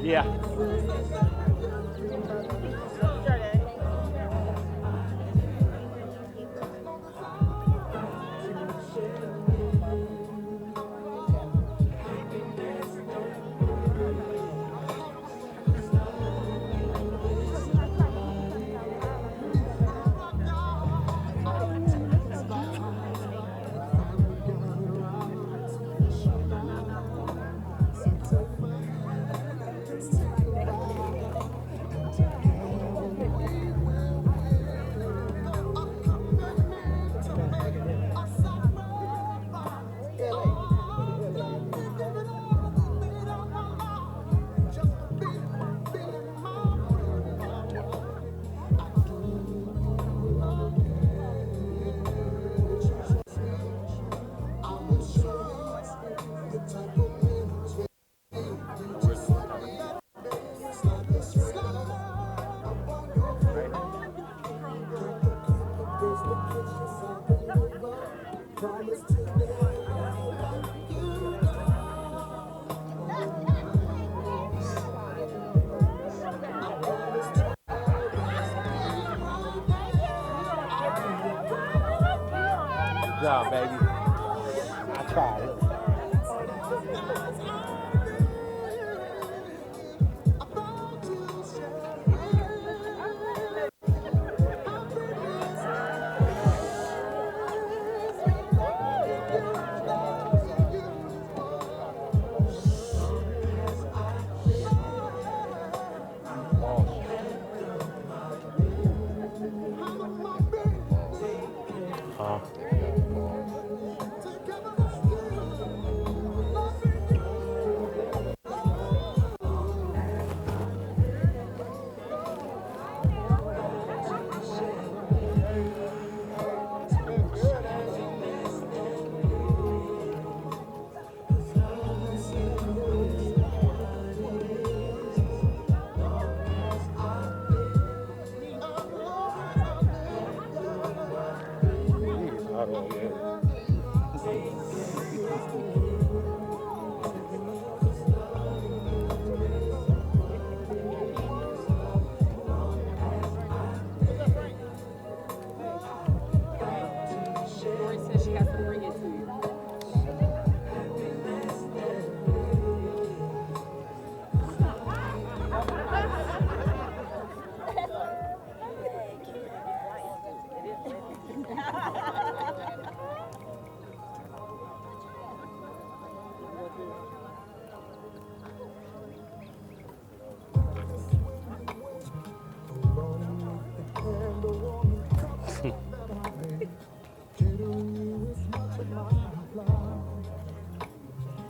Yeah. Good job, baby. I tried it.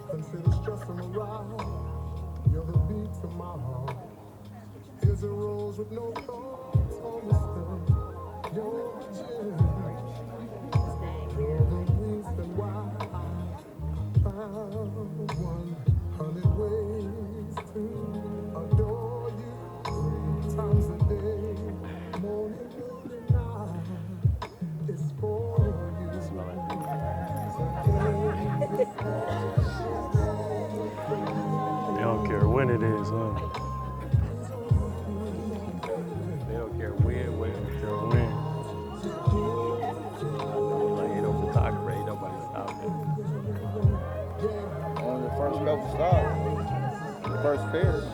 Consider stressing around. You're the beat to my heart. Here's a rose with no thorns or mistake. You're the gem. You're the reason why I found 100 ways to adore you. 3 times a day, morning, noon, and night. It's for you. They don't care when it is, huh? They don't care when, they don't care when. Like, ain't no photographer, ain't nobody stopping. On the first couple stops, the first pairs.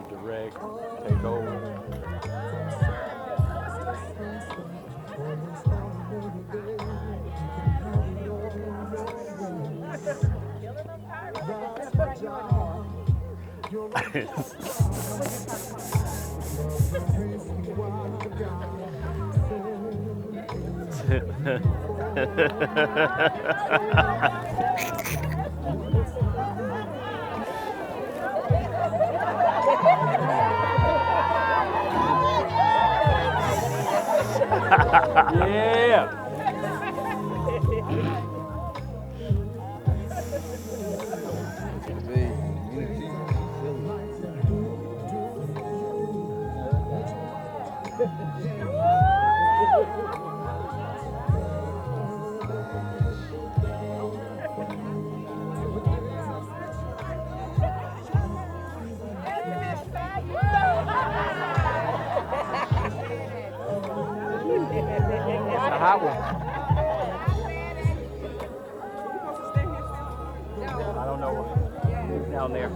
Direct, take over. Ha ha. Yeah. That's a hot one. I don't know what. It's down there.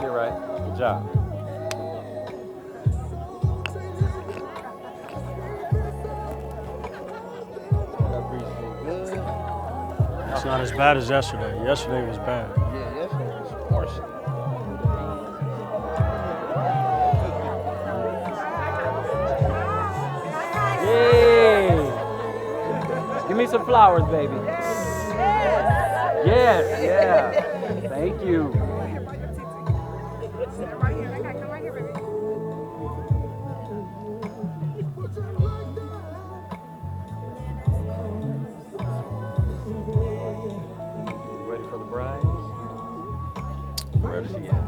You're right. Good job. It's not as bad as yesterday. Yesterday was bad. Yeah, yesterday was harsh. Yay! Give me some flowers, baby. Yes, yeah. Thank you. Ready for the bride? Where is she at?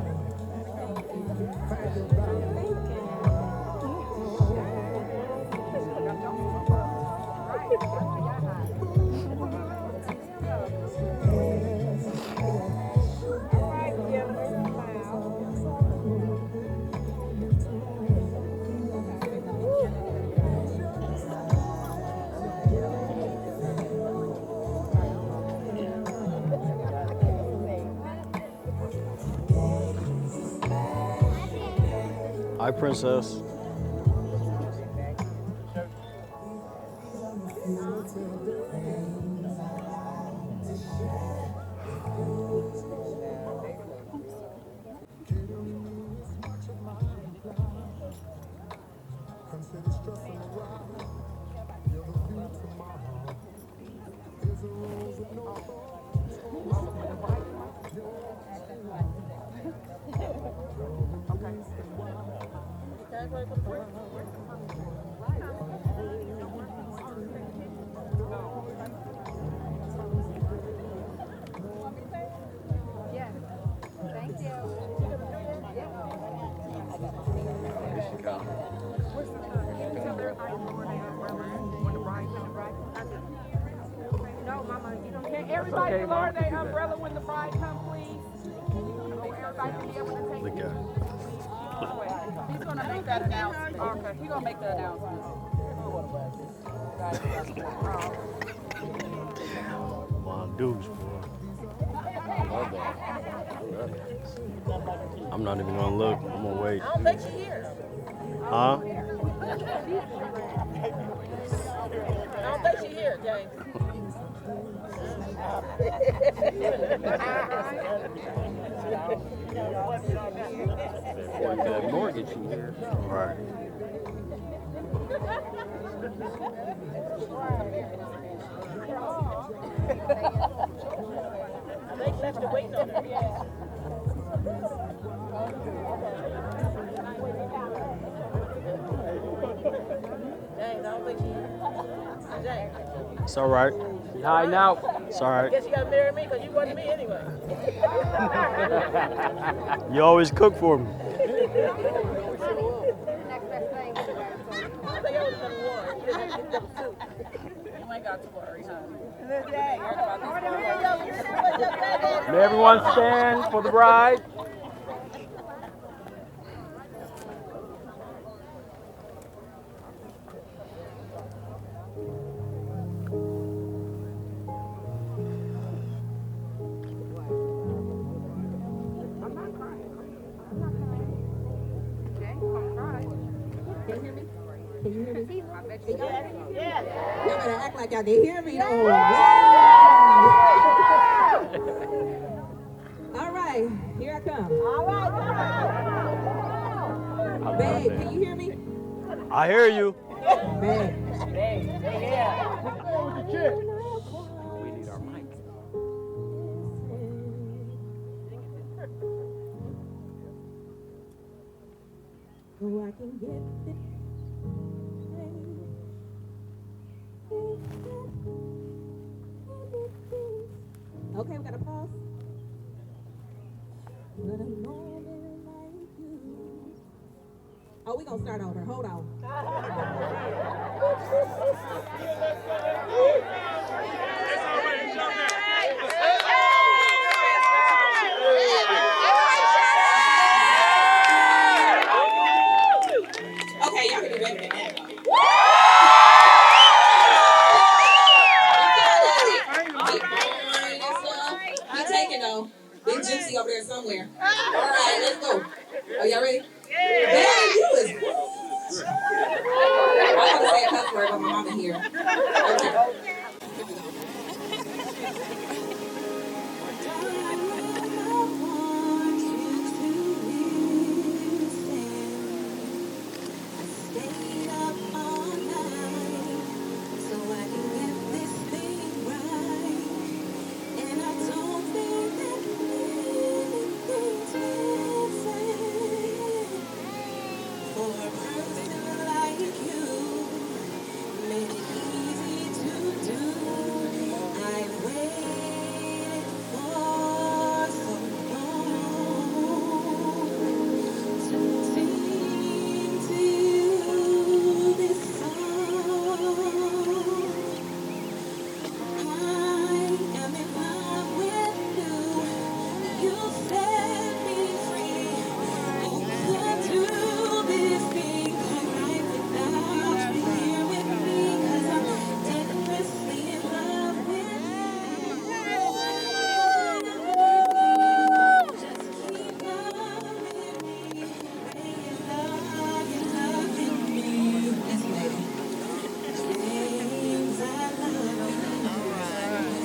Hi, princess. Consider stressing around. You're the view to my heart. There's a rose with no Yeah. Thank you. No, Mama, you don't care. Everybody okay, lower Mom. their umbrella when the bride comes, please. Everybody be able to take. Look at her. He's gonna make that announcement. Okay, he's gonna make the announcement. My dudes, boy. I'm not even gonna look. I'm gonna wait. I don't think she's here. Huh? I don't think she's here, James. Or the mortgage here. Right. I think she's still waiting on her. James, I don't think she's here. James, It's all right. She hiding out. It's all I right. guess you gotta marry me because you wasn't me anyway. You always cook for me. Next best thing. I think I was number one. You didn't have to get number two. You ain't got to worry, honey. May everyone stand for the bride. Y'all better act like y'all can hear me though. All right, here I come. All right, babe, can you hear me? I hear you. We need our mic. So I can get this okay, we got a pause. But a moment like you. Oh, we gonna start over. Hold on. Okay, y'all can do better than that. He taking though. Big Gypsy over there somewhere. All right, let's go. Are y'all ready? Yeah, you is. I'm gonna say a cuss word, but my mama here. Okay. Stayed up all night so I can get this thing right. And I don't think that anything's missing. For a person like you, made it easy to do. I waited for so long to sing to you this song. I am in love with you. You set me free. You could do this thing right without you here with me. 'Cause I'm dangerously in love with you. Just keep loving me. Pray you loving me. Listen, baby. James, I love you.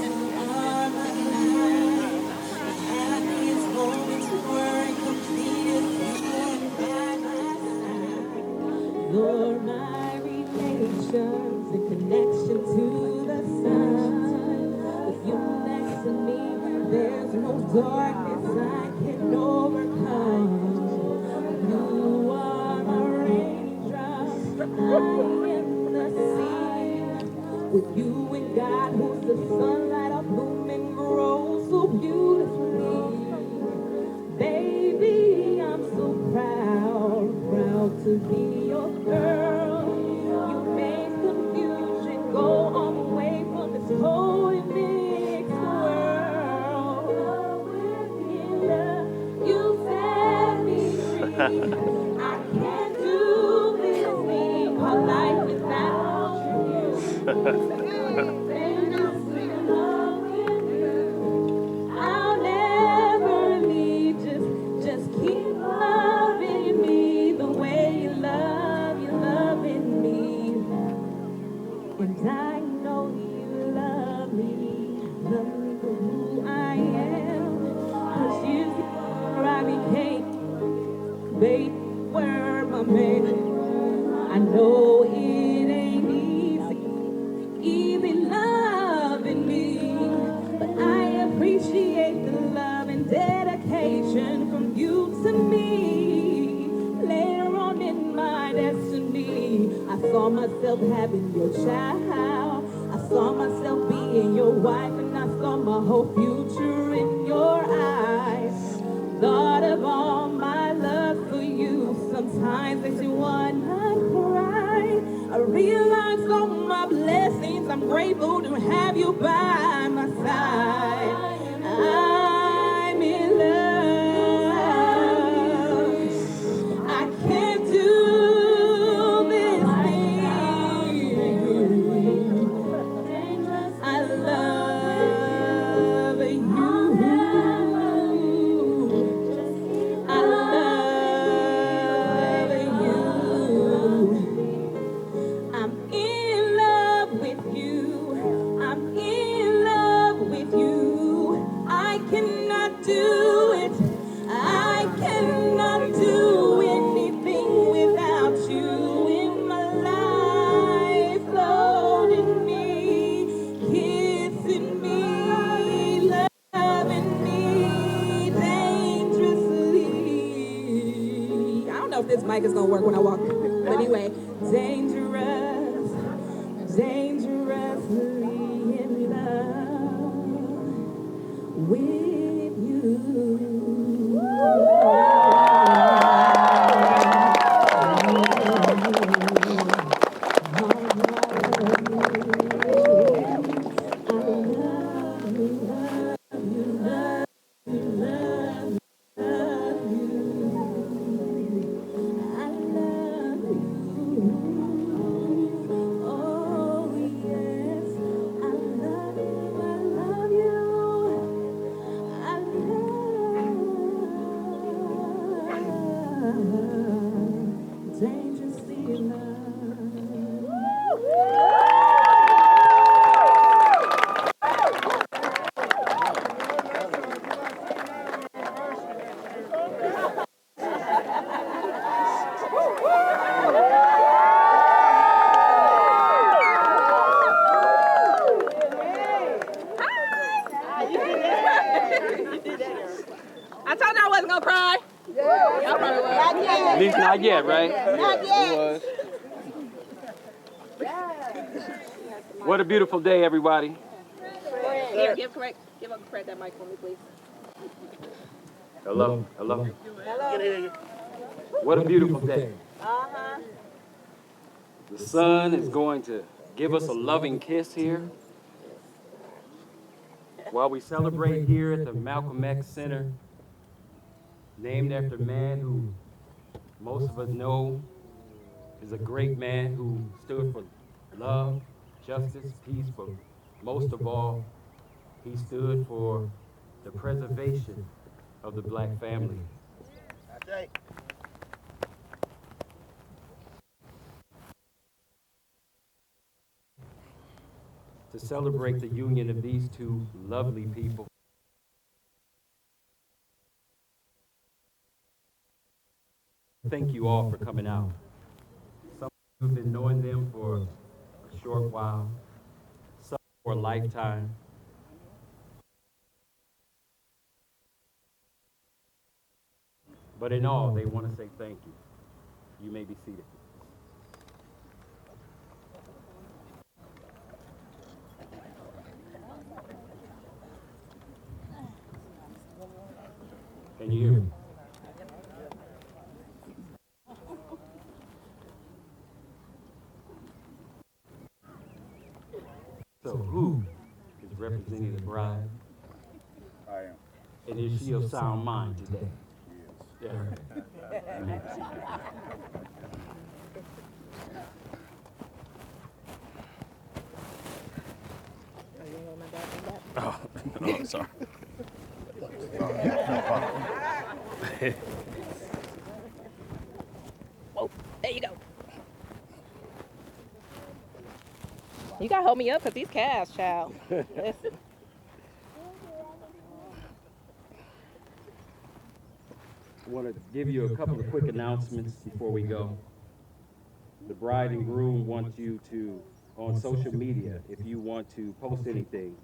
You are my life. My happiest moments were completed with you by my side. You're my relations and connection to the sun. With you next to me, there's no darkness I can overcome. You are my raindrop, I am the sea. With you and God, who's the sunlight of bloom and grows so beautifully. Baby, I'm so proud to be your girl. You make confusion go away from this whole mixed world. You set me free. I can't do this thing called life without you. And I'm in love with you. I'll never leave. Just keep loving me the way you loving me. And I know you love me for who I am. 'Cause you see where I became, baby, were my man. I know it ain't easy loving me, but I appreciate the love and dedication from you to me. Later on in my destiny, I saw myself having your child. I saw myself being your wife, and I saw my whole future in your eyes. Thought of all my love for you, sometimes makes you wanna cry. I realize all my blessings, I'm grateful to have you by my side. I'm in love. I can't do this thing. I love you. I love you. I'm in love with you. I'm in love with you. mic is gonna work when I walk. But anyway, dangerous, dangerously in love with you. Dangerously in I told you I wasn't gonna cry. Y'all probably will. At least not yet, right? Not yet. What a beautiful day, everybody. Here, give Craig that mic for me, please. Hello. Hello. What a beautiful day. The sun is going to give us a loving kiss here while we celebrate here at the Malcolm X Center, named after a man who most of us know is a great man who stood for love, justice, peace, but most of all, he stood for the preservation of the black family. That's right. To celebrate the union of these two lovely people. Thank you all for coming out. Some have been knowing them for a short while, some for a lifetime. But in all, they want to say thank you. You may be seated. Can you hear me? So who is representing the bride? I am. And is she of sound mind today? Yeah. Amen. Oh, no, sorry. Whoa, there you go. You gotta hold me up because these calves, child. Listen. I want to give you a couple of quick announcements before we go. The bride and groom want you to, on social media, if you want to post anything,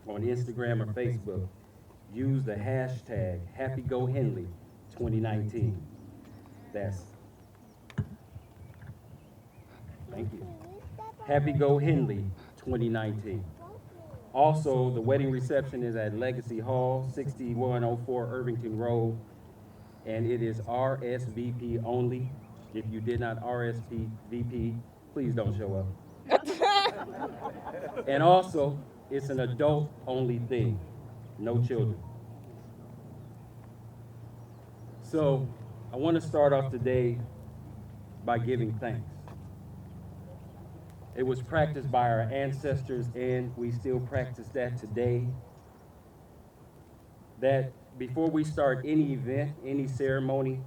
on Instagram or Facebook, use the hashtag HappyGoHenley 2019. That's, thank you, HappyGoHenley 2019. Also, the wedding reception is at Legacy Hall, 6104 Irvington Road, and it is RSVP only. If you did not RSVP, please don't show up. And also, it's an adult-only thing, no children. So, I want to start off today by giving thanks. It was practiced by our ancestors, and we still practice that today, that before we start any event, any ceremony,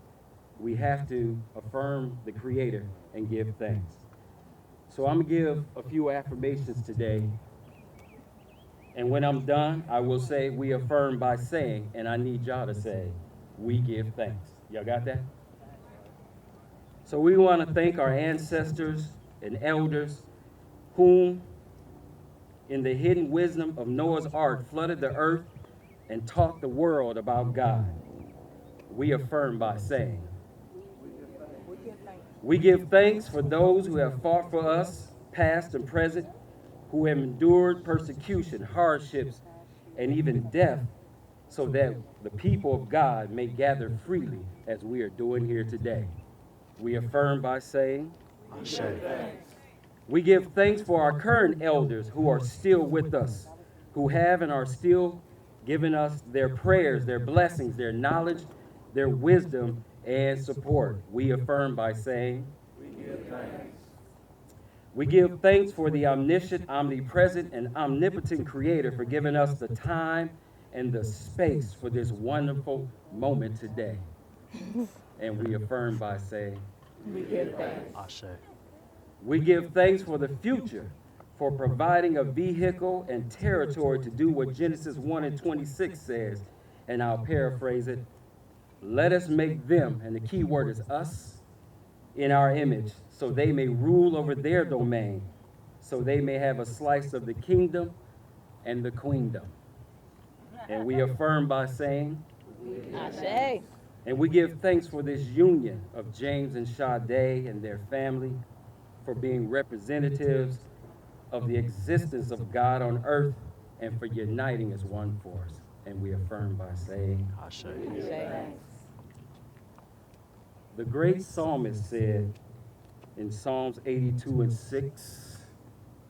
we have to affirm the Creator and give thanks. So I'm going to give a few affirmations today, and when I'm done, I will say we affirm by saying, and I need y'all to say, we give thanks. Y'all got that? So we want to thank our ancestors and elders whom, in the hidden wisdom of Noah's Ark, flooded the earth and taught the world about God. we affirm by saying, we give thanks for those who have fought for us, past and present, who have endured persecution, hardships, and even death, so that the people of God may gather freely as we are doing here today. We affirm by saying, Ashe. we give thanks for our current elders who are still with us, who have and are still giving us their prayers, their blessings, their knowledge, their wisdom, and support. We affirm by saying, we give thanks for the omniscient, omnipresent, and omnipotent Creator for giving us the time and the space for this wonderful moment today. And we affirm by saying, Ashe. we give thanks for the future, for providing a vehicle and territory to do what Genesis 1:26 says, and I'll paraphrase it, let us make them, and the key word is us, in our image, so they may rule over their domain, so they may have a slice of the kingdom and the queendom. And we affirm by saying, Ashe. and we give thanks for this union of James and Sade and their family, for being representatives of the existence of God on earth, and for uniting as one force. And we affirm by saying, Ashe. the great psalmist said in Psalms 82:6,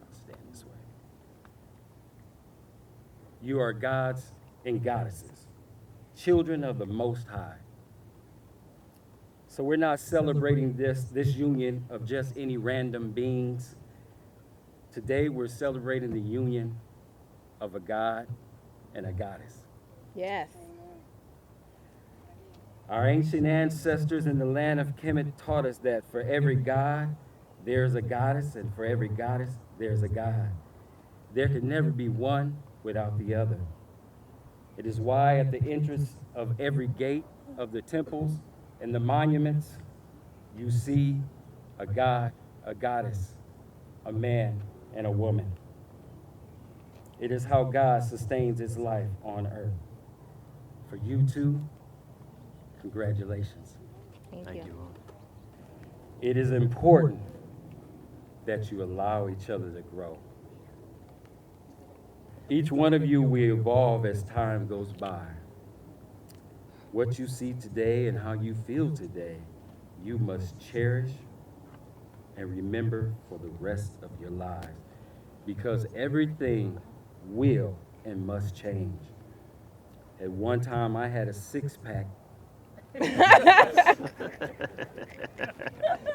I'll stand this way. You are gods and goddesses, children of the Most High. So we're not celebrating this union of just any random beings. Today we're celebrating the union of a God and a goddess. Yes. Our ancient ancestors in the land of Kemet taught us that for every god, there's a goddess, and for every goddess, there's a god. There can never be one without the other. It is why at the entrance of every gate of the temples and the monuments, you see a god, a goddess, a man, and a woman. It is how God sustains his life on earth. For you two, congratulations. Thank you, Lord. It is important that you allow each other to grow. Each one of you will evolve as time goes by. What you see today and how you feel today, you must cherish and remember for the rest of your lives, because everything will and must change. At one time, I had a six-pack.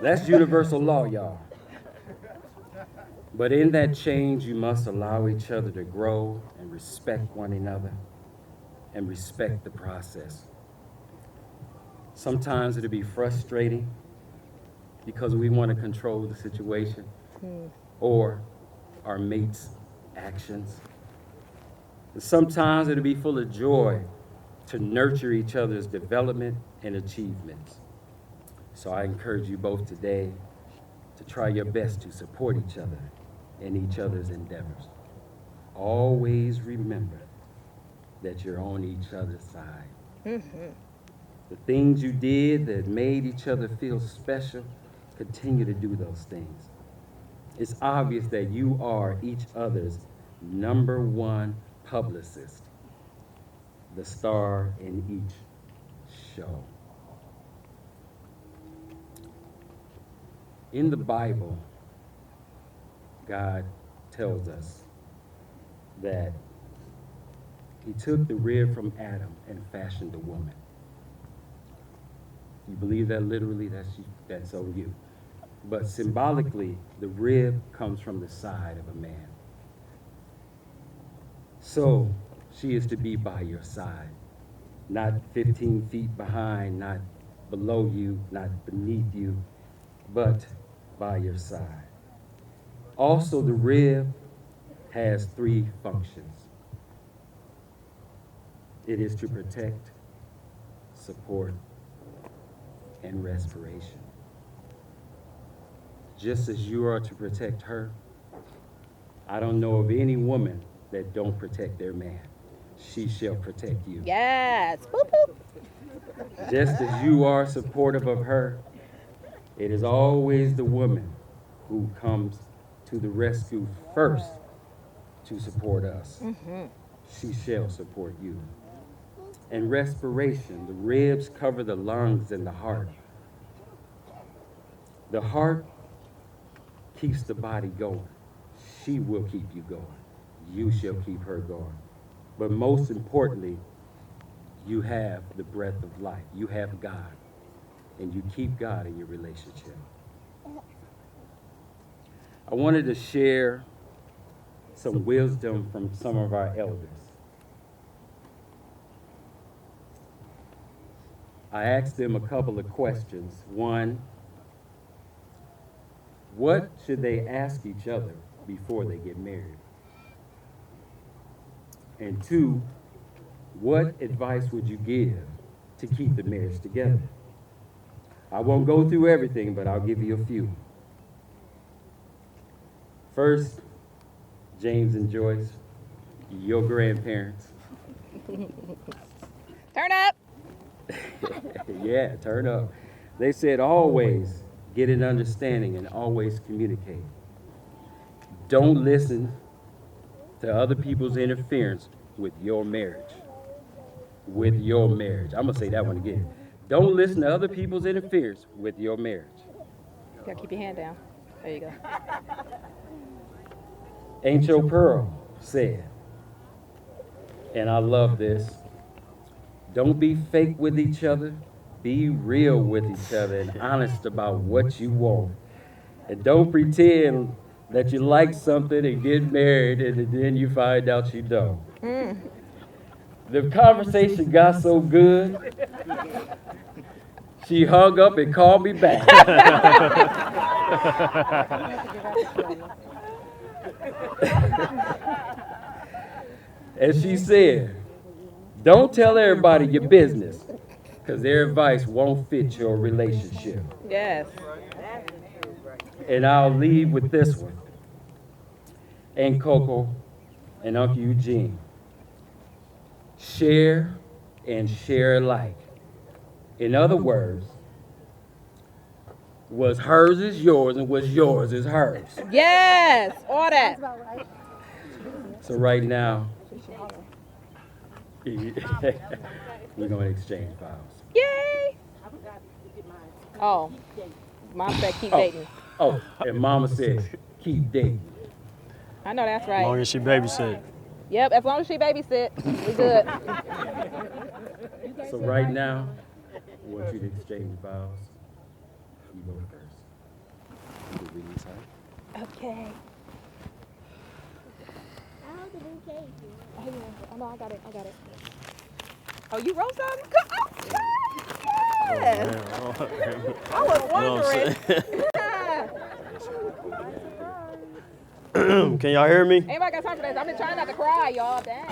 That's universal law, y'all. But in that change, you must allow each other to grow and respect one another and respect the process. Sometimes it'll be frustrating because we want to control the situation or our mate's actions. And sometimes it'll be full of joy to nurture each other's development and achievements. So I encourage you both today to try your best to support each other in each other's endeavors. Always remember that you're on each other's side. The things you did that made each other feel special, continue to do those things. It's obvious that you are each other's #1 publicist, the star in each show. In the Bible, God tells us that he took the rib from Adam and fashioned a woman. You believe that literally? That's on you. But symbolically, the rib comes from the side of a man. So she is to be by your side, not 15 feet behind, not below you, not beneath you, but by your side. Also, the rib has 3 functions. It is to protect, support, and respiration. Just as you are to protect her, I don't know of any woman that don't protect their man. She shall protect you. Yes. Boop, boop. Just as you are supportive of her, it is always the woman who comes to the rescue first to support us. She shall support you. And respiration, the ribs cover the lungs and the heart. The heart keeps the body going. She will keep you going. You shall keep her going. But most importantly, you have the breath of life. You have God. And you keep God in your relationship. I wanted to share some wisdom from some of our elders. I asked them a couple of questions. One, what should they ask each other before they get married? And two, what advice would you give to keep the marriage together? I won't go through everything, but I'll give you a few. First, James and Joyce, your grandparents. Turn up. Yeah, turn up. They said always get an understanding and always communicate. Don't listen to other people's interference with your marriage. With your marriage. I'm going to say that one again. Don't listen to other people's interference with your marriage. You gotta keep your hand down. There you go. Ain't Your Pearl said, and I love this, don't be fake with each other, be real with each other and honest about what you want. And don't pretend that you like something and get married and then you find out you don't. The conversation got so good, she hung up and called me back. And she said, don't tell everybody your business, because their advice won't fit your relationship. Yes. And I'll leave with this one. Aunt Coco and Uncle Eugene. Share and share alike. In other words, what's hers is yours and what's yours is hers. Yes. All that. So right now, we're going to exchange vows. Yay. Oh, Mom said keep dating. Oh, and Mama said, keep dating. I know that's As long right. as she babysit. Yep, as long as she babysit, we good. So right now, I want you to exchange vows. You go first. You release her. Okay. Oh, no, I got it. Oh, you wrote something? Yes. I was wondering. Can y'all hear me? Anybody got time for this? I've been trying not to cry, y'all. Dang.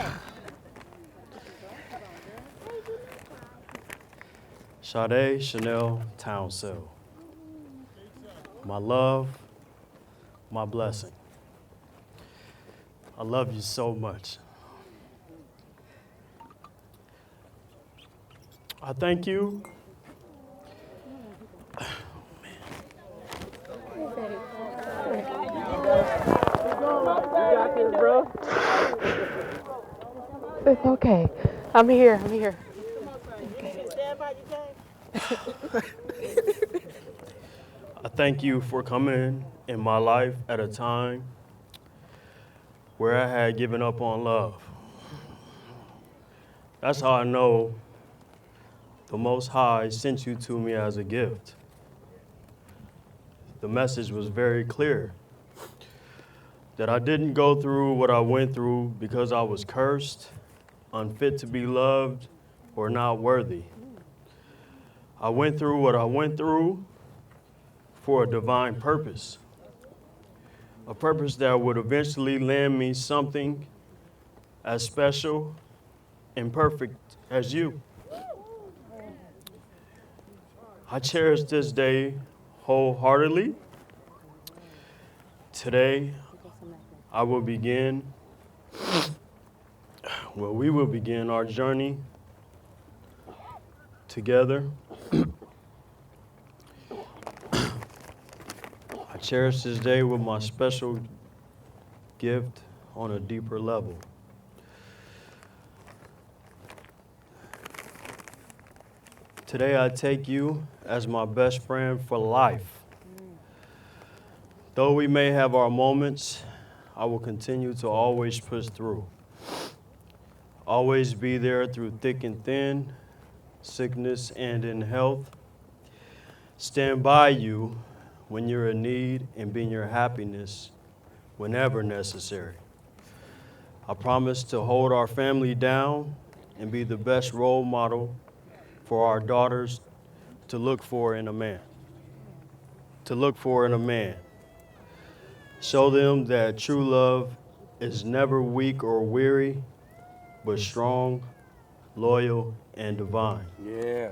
Sade Chanel Townsell. My love, my blessing. I love you so much. I thank you. It's okay. I'm here. I thank you for coming in my life at a time where I had given up on love. That's how I know the Most High sent you to me as a gift. The message was very clear that I didn't go through what I went through because I was cursed, unfit to be loved, or not worthy. I went through what I went through for a divine purpose, a purpose that would eventually land me something as special and perfect as you. I cherish this day wholeheartedly. Today, we will begin our journey together. I cherish this day with my special gift on a deeper level. Today I take you as my best friend for life. Though we may have our moments, I will continue to always push through. Always be there through thick and thin, sickness and in health. Stand by you when you're in need and be your happiness whenever necessary. I promise to hold our family down and be the best role model for our daughters to look for in a man. Show them that true love is never weak or weary, but strong, loyal, and divine. Yeah.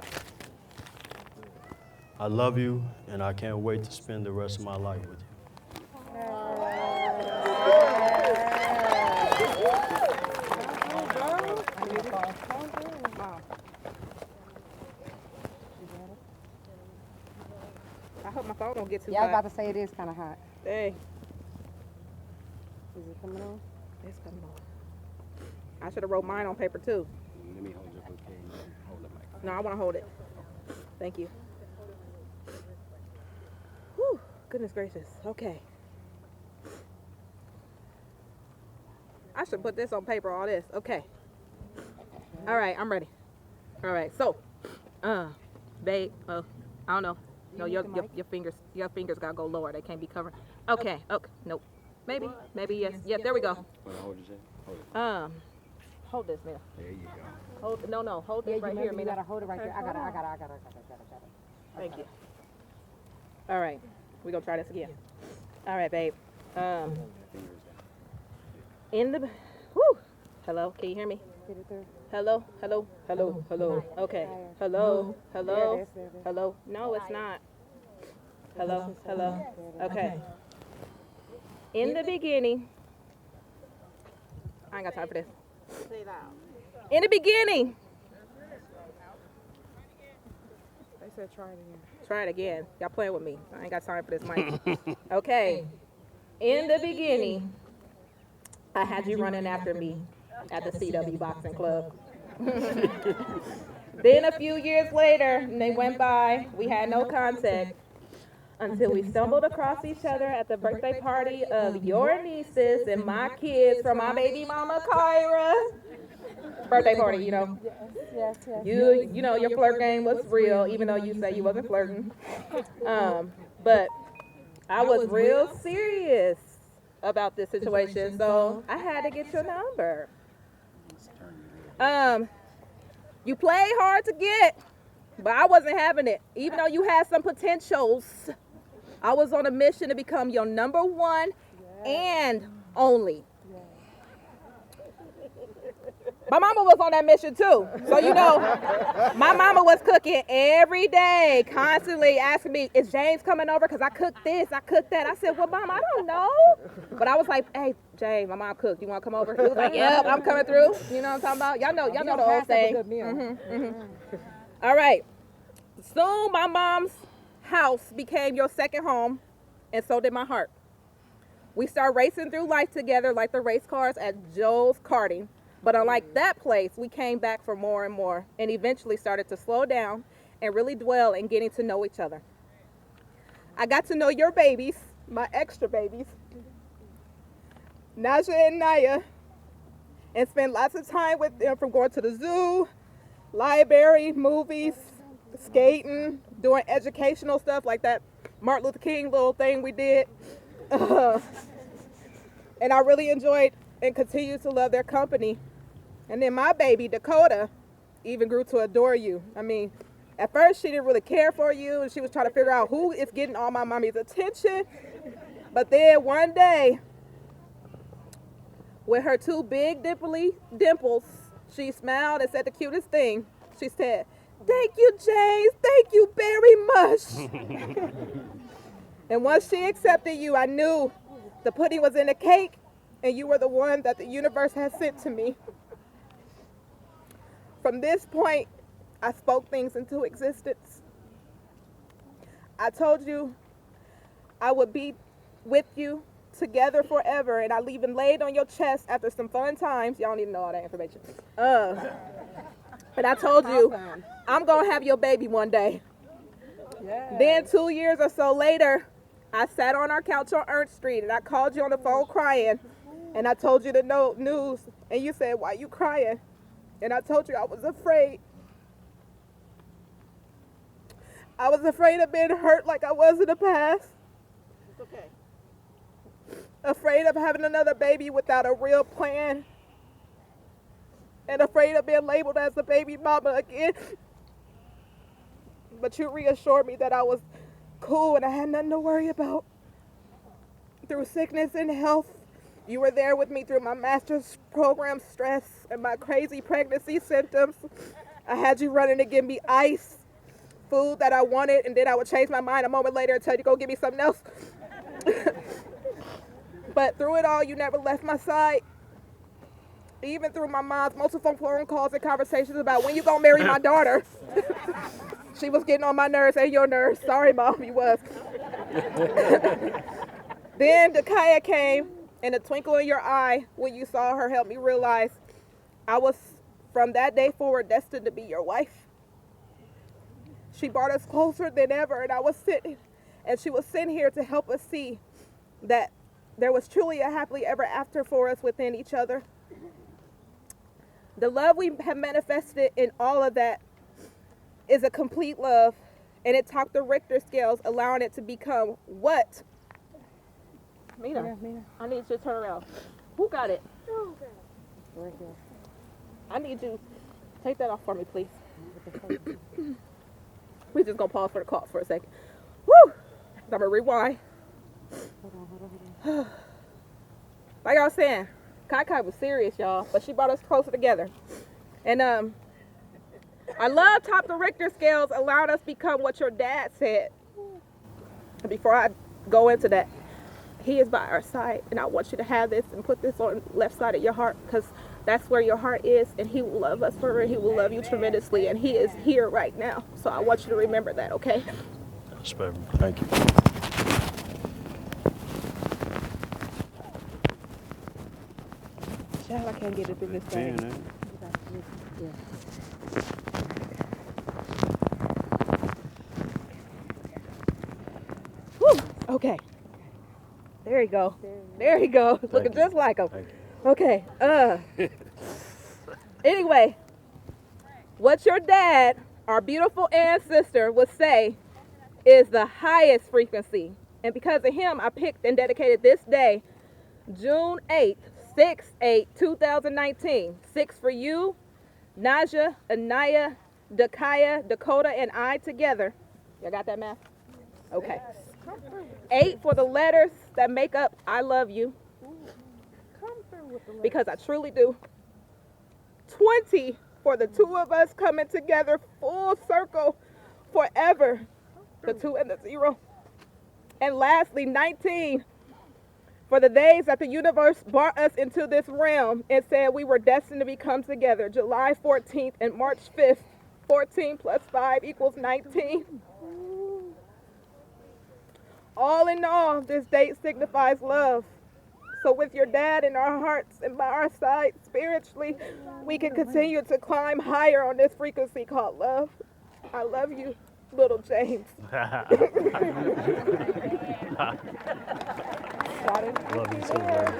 I love you, and I can't wait to spend the rest of my life with you. I hope my phone don't get too Yeah, I was hot. about to say it is kind of hot. Dang, Is it coming on? it's coming on. I should have wrote mine on paper too. Let me hold your bouquet. Hold the mic. No, I want to hold it. Thank you. Whew, goodness gracious. Okay. I should put this on paper, all this. Okay. All right, I'm ready. All right, so, babe, I don't know. No, your fingers gotta go lower. They can't be covered. Okay, okay, nope. Maybe, yes. Yeah, there we go. Hold it, hold it. Hold this, Mia. There you go. Hold Yeah, this you right remember here, you Mina. gotta hold it right there. I got it. Thank you. All right, we're gonna try this again. All right, babe. In the, whoo. Hello, can you hear me? Get it through. Hello. Okay. Hello. Hello. No, it's not. Hello. Okay. In the beginning, I ain't got time for this. In the beginning. They said try it again. Try it again. Y'all playing with me. I ain't got time for this mic. Okay. In the beginning, I had you running after me at the CW Boxing Club. Then a few years later, and they went by, we had no contact until we stumbled across each other at the birthday party of your nieces and my kids from my baby mama Kyra. Birthday party, you know. Yes. You know, your flirt game was real, even though you say you wasn't flirting. But I was real serious about this situation, so I had to get your number. You played hard to get, but I wasn't having it. Even though you had some potentials, I was on a mission to become your number one and only. My mama was on that mission too. So, you know, my mama was cooking every day, constantly asking me, is James coming over? Because I cooked this, I cooked that. I said, well, Mom, I don't know. But I was like, hey, James, my mom cooked. You want to come over? He was like, yep, I'm coming through. You know what I'm talking about? Y'all know the whole thing. All right. Soon my mom's house became your second home, and so did my heart. We started racing through life together like the race cars at Joe's Karting. But unlike that place, we came back for more and more and eventually started to slow down and really dwell in getting to know each other. I got to know your babies, my extra babies, Naja and Naya, and spent lots of time with them, from going to the zoo, library, movies, skating, doing educational stuff like that Martin Luther King little thing we did. And I really enjoyed and continue to love their company. And then my baby, Dakota, even grew to adore you. I mean, at first she didn't really care for you, and she was trying to figure out who is getting all my mommy's attention. But then one day, with her two big dimples, she smiled and said the cutest thing. She said, "Thank you, James. Thank you very much." And once she accepted you, I knew the pudding was in the cake, and you were the one that the universe had sent to me. From this point, I spoke things into existence. I told you I would be with you together forever, and I even laid on your chest after some fun times. Y'all need to know all that information. And I told you I'm gonna have your baby one day. Then 2 years or so later, I sat on our couch on Ernst Street and I called you on the phone crying, and I told you the news, and you said, "Why you crying?" And I told you I was afraid. I was afraid of being hurt like I was in the past. It's okay. Afraid of having another baby without a real plan. And afraid of being labeled as a baby mama again. But you reassured me that I was cool and I had nothing to worry about. Through sickness and health, you were there with me through my master's program stress and my crazy pregnancy symptoms. I had you running to give me ice, food that I wanted, and then I would change my mind a moment later and tell you to go get me something else. But through it all, you never left my side. Even through my mom's multiple phone calls and conversations about when you gonna marry my daughter. She was getting on my nerves and your nerves. Sorry, Mom, you was. Then Dakaya came, and the twinkle in your eye when you saw her helped me realize I was, from that day forward, destined to be your wife. She brought us closer than ever, and she was sent here to help us see that there was truly a happily ever after for us within each other. The love we have manifested in all of that is a complete love, and it topped the Richter scales, allowing it to become what? Mina, I need you to turn around. Who got it? Right here. I need you. Take that off for me, please. We just gonna pause for the call for a second. Woo! I'm gonna rewind. Like I was saying, Kai was serious, y'all, but she brought us closer together. And I love top the Richter scales allowed us become what your dad said. And before I go into that, he is by our side, and I want you to have this and put this on the left side of your heart, because that's where your heart is, and he will love us forever. He will love you tremendously, and he is here right now. So I want you to remember that, okay? That's better. Thank you. Child, I can't get it through this thing. Whew, okay. There you go. There you go. Looking just like him. Okay. Anyway, what your dad, our beautiful ancestor, would say is the highest frequency. And because of him, I picked and dedicated this day, June 8th, 6/8/2019. 6 for you, Naja, Anaya, Dakaya, Dakota, and I together. Y'all got that math? Okay. 8 for the letters that make up I love you. Because I truly do. 20 for the two of us coming together full circle forever. The 2 and the 0. And lastly, 19 for the days that the universe brought us into this realm and said we were destined to become together. July 14th and March 5th. 14 plus 5 equals 19. All in all, this date signifies love. So with your dad in our hearts and by our side spiritually, we can continue to climb higher on this frequency called love. I love you, little James. Love you too, man.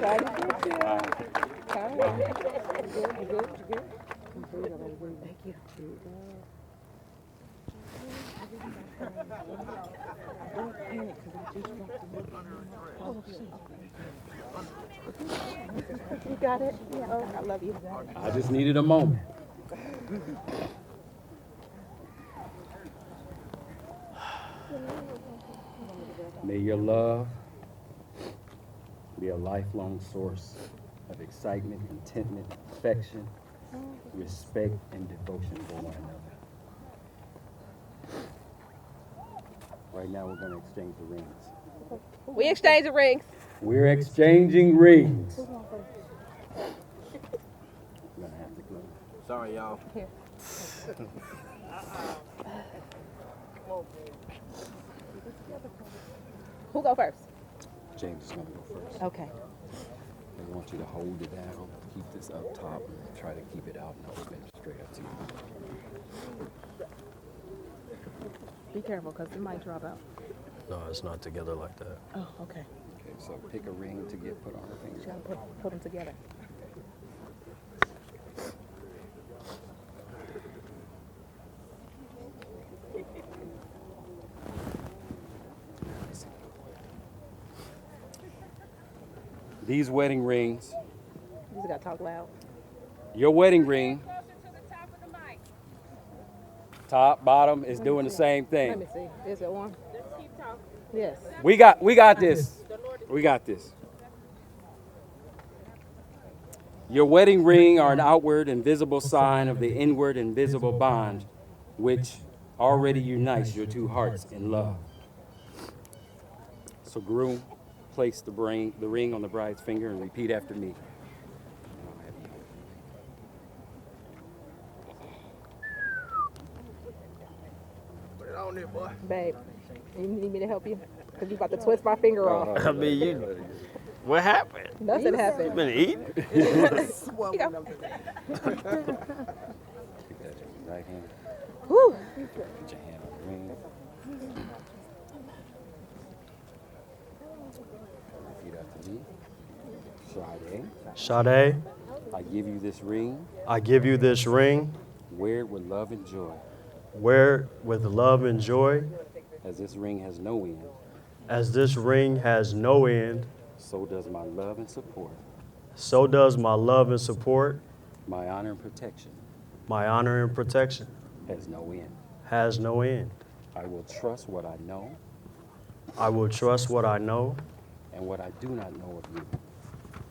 Thank you. You got it? Yeah. Oh, I love you. I just needed a moment. May your love be a lifelong source of excitement, contentment, affection, respect, and devotion for one another. Right now, we're going to exchange the rings. We exchange the rings. We're exchanging rings. You're gonna have to go. Sorry, y'all. Who go first? James is gonna go first. Okay. I want you to hold it down, keep this up top, and try to keep it out and open straight up to you. Be careful, because it might drop out. No, it's not together like that. Oh, okay. Okay, so pick a ring to get put on her You finger. gotta put them together. These wedding rings, You just gotta talk loud. your wedding ring, top, bottom, is doing the same Let thing. me see. Is it one? Yes. We got this. We got this. Your wedding ring are an outward and visible sign of the inward and visible bond which already unites your two hearts in love. So groom, place the ring on the bride's finger and repeat after me. Put it on there, boy. Babe, you need me to help you? Because you about to twist my finger off. I mean, you. What happened? Nothing You happened. been eating? Swallowing them today. Take that right hand, Whew. put your hand on the ring. Repeat after me. Sade, Sade, I give you this ring. I give you this ring. Wear it with love and joy, Wear it with love and joy. as this ring has no end. As this ring has no end, So does my love and support, so does my love and support. my honor and protection My honor and protection has no end. has no end. I will trust what I know I will trust what I know and what I do not know of you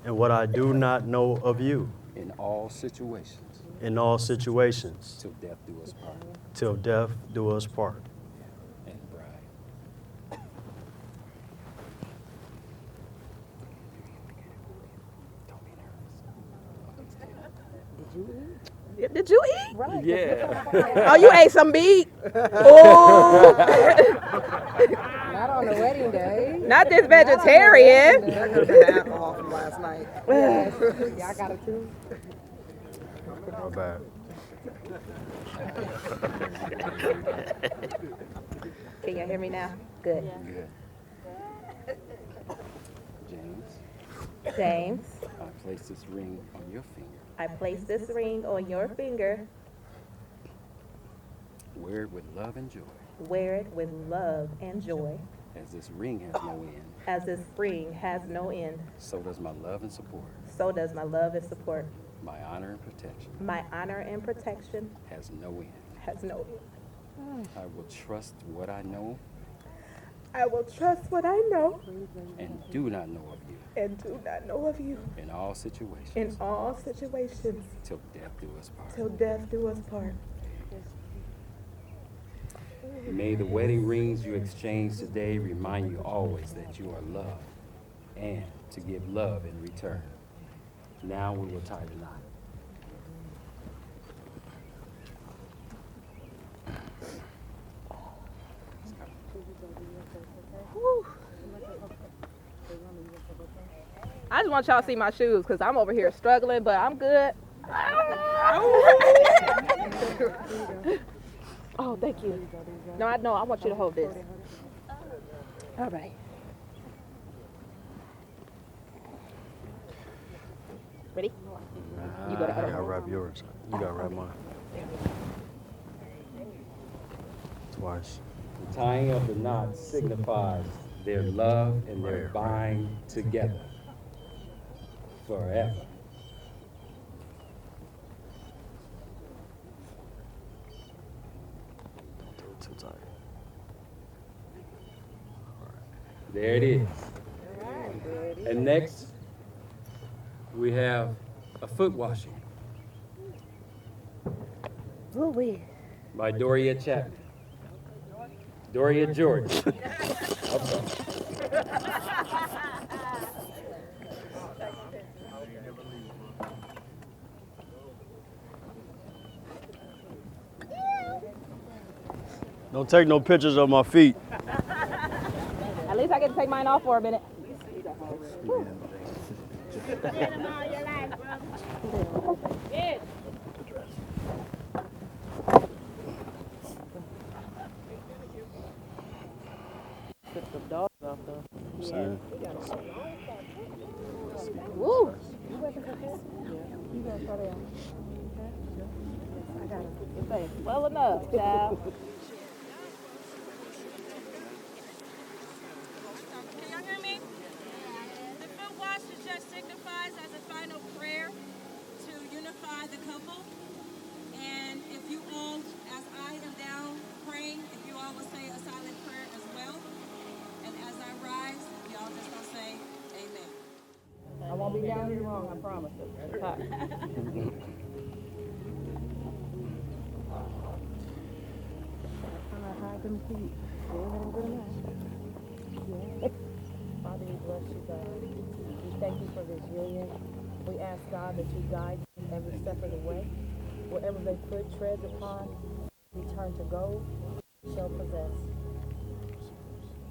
and what I do not know of you in all situations in all situations, till death do us part. till death do us part. And bride. Don't be nervous. Did you eat? Right. Yeah. Oh, you ate some meat? Oh, Not on the wedding day. not this vegetarian. That could have been alcohol from last night. Y'all got it too. My bad. Can you hear me now? Good. Good. James, James, I place this ring on your finger. I place this ring on your finger. Wear it with love and joy, Wear it with love and joy, as this ring has no end. as this ring has no end. So does my love and support, So does my love and support. my honor and protection My honor and protection has no end. has no end. I will trust what I know I will trust what I know and do not know of you and do not know of you in all situations in all situations till death do us part. till death do us part. May the wedding rings you exchange today remind you always that you are loved and to give love in return. Now we will tie the knot. I just want y'all to see my shoes because I'm over here struggling, but I'm good. Oh, thank you. No, I want you to hold this. All right. Ready? You go to I other gotta one. wrap yours. You gotta wrap mine. Twice. The tying of the knot signifies their love and their bind together forever. Too tight. There it is. And next, we have a foot washing Ooh-wee. by Doria Chapman. Doria Jordan. Don't take no pictures of my feet. At least I get to take mine off for a minute. Took the dogs off though. Woo! Well enough, child. Can y'all hear me? The foot wash just signifies as a final prayer to unify the couple. And if you all, as I am down praying, if you all will say a silent prayer as well. And as I rise, y'all just gonna say amen. I won't be down here long, I promise. It's hot. Father, we bless you, God. We thank you for this union. We ask, God, that you guide them every step of the way. Wherever they foot treads upon, return to gold, shall possess.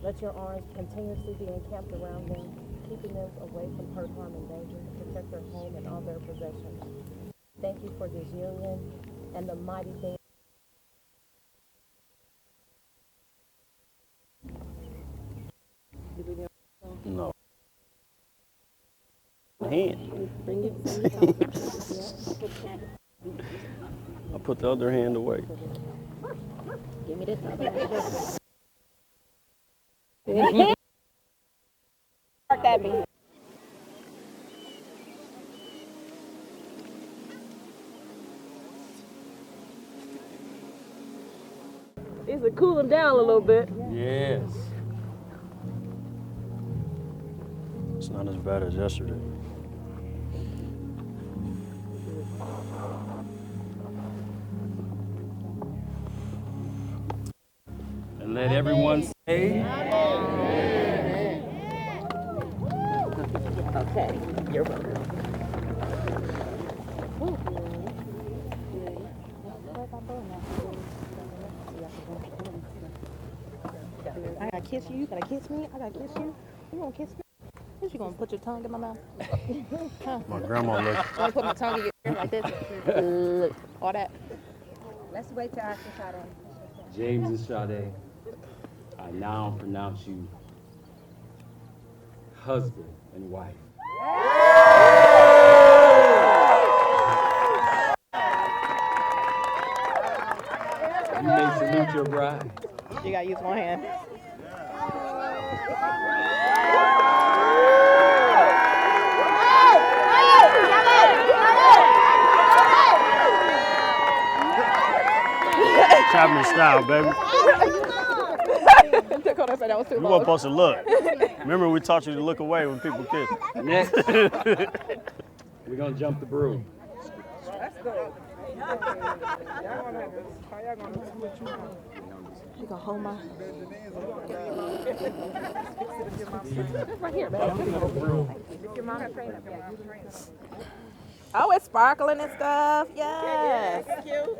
Let your arms continuously be encamped around them, keeping them away from hurt, harm, and danger. Protect their home and all their possessions. Thank you for this union and the mighty things. No. Hand. I put the other hand away. Give me this other hand. Bark at me. These will cool them down a little bit. Yes. It's not as bad as yesterday. And let everyone say, Okay, you're welcome. I gotta kiss you, you gotta kiss me, I gotta kiss you. You gonna kiss me? Is you gonna put your tongue in my mouth? My grandma looked. I'm gonna put my tongue in your ear like this. All that. Let's wait till after Sade. James and Sade, I now pronounce you husband and wife. You may salute your bride. You gotta use one hand. Chapman style, baby. Dakota said that was too You low. weren't supposed to look. Remember, we taught you to look away when people kiss. Next, we're gonna jump the broom. You gonna hold my. Right here, baby. Oh, it's sparkling and stuff. Yes. That's cute.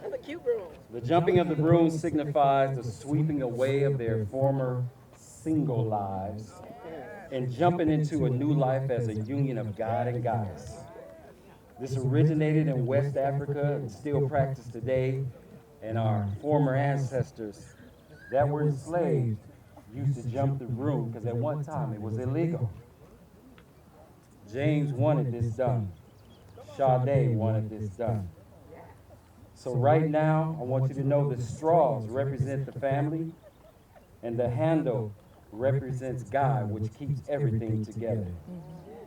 That's a cute broom. The jumping of the broom signifies the sweeping away of their former single lives and jumping into a new life as a union of God and goddess. This originated in West Africa and still practiced today, and our former ancestors that were enslaved used to jump the broom because at one time it was illegal. James wanted this done. Sade wanted this done. So right now, I want you to know the straws represent the family, and the handle represents God, which keeps everything together.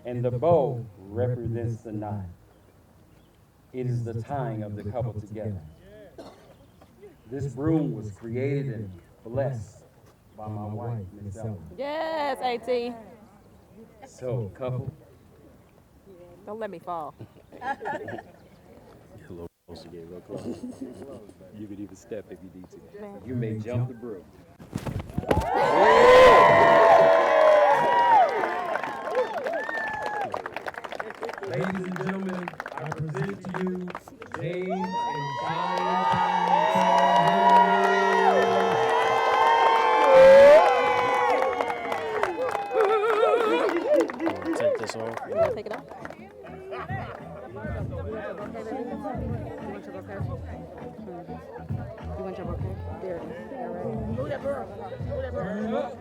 And the bow represents the knot. It is the tying of the couple together. This broom was created and blessed by my wife, Miss Ellen. Yes, AT. So, couple, Don't let me fall. get a little closer, get a little closer. You could even step if you need to. You may jump the broom. Ladies and gentlemen, I present to you James and Sade. okay, baby? You want your bouquet? You want your bouquet? There it is. All right. Move that girl. Move that girl.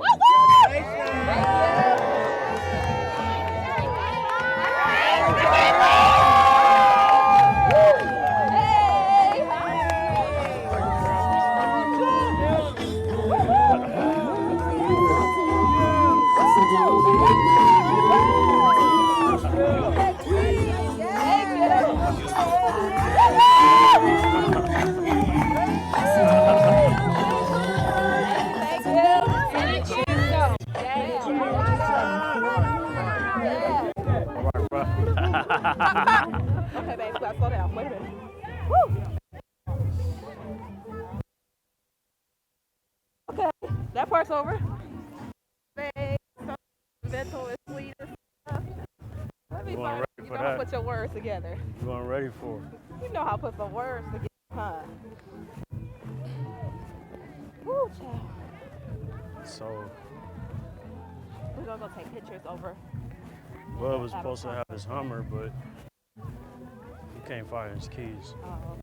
Okay, babe, slow down. Wait a minute. Woo. Okay, that part's over. Babe, so mental and sweet and stuff. Let me You find weren't you ready know for how to that. put your words together. You weren't ready for it. You know how to put some words together, huh? Woo, child. So, We're gonna go take pictures over. Bud was supposed to have his Hummer, but he can't find his keys. Oh,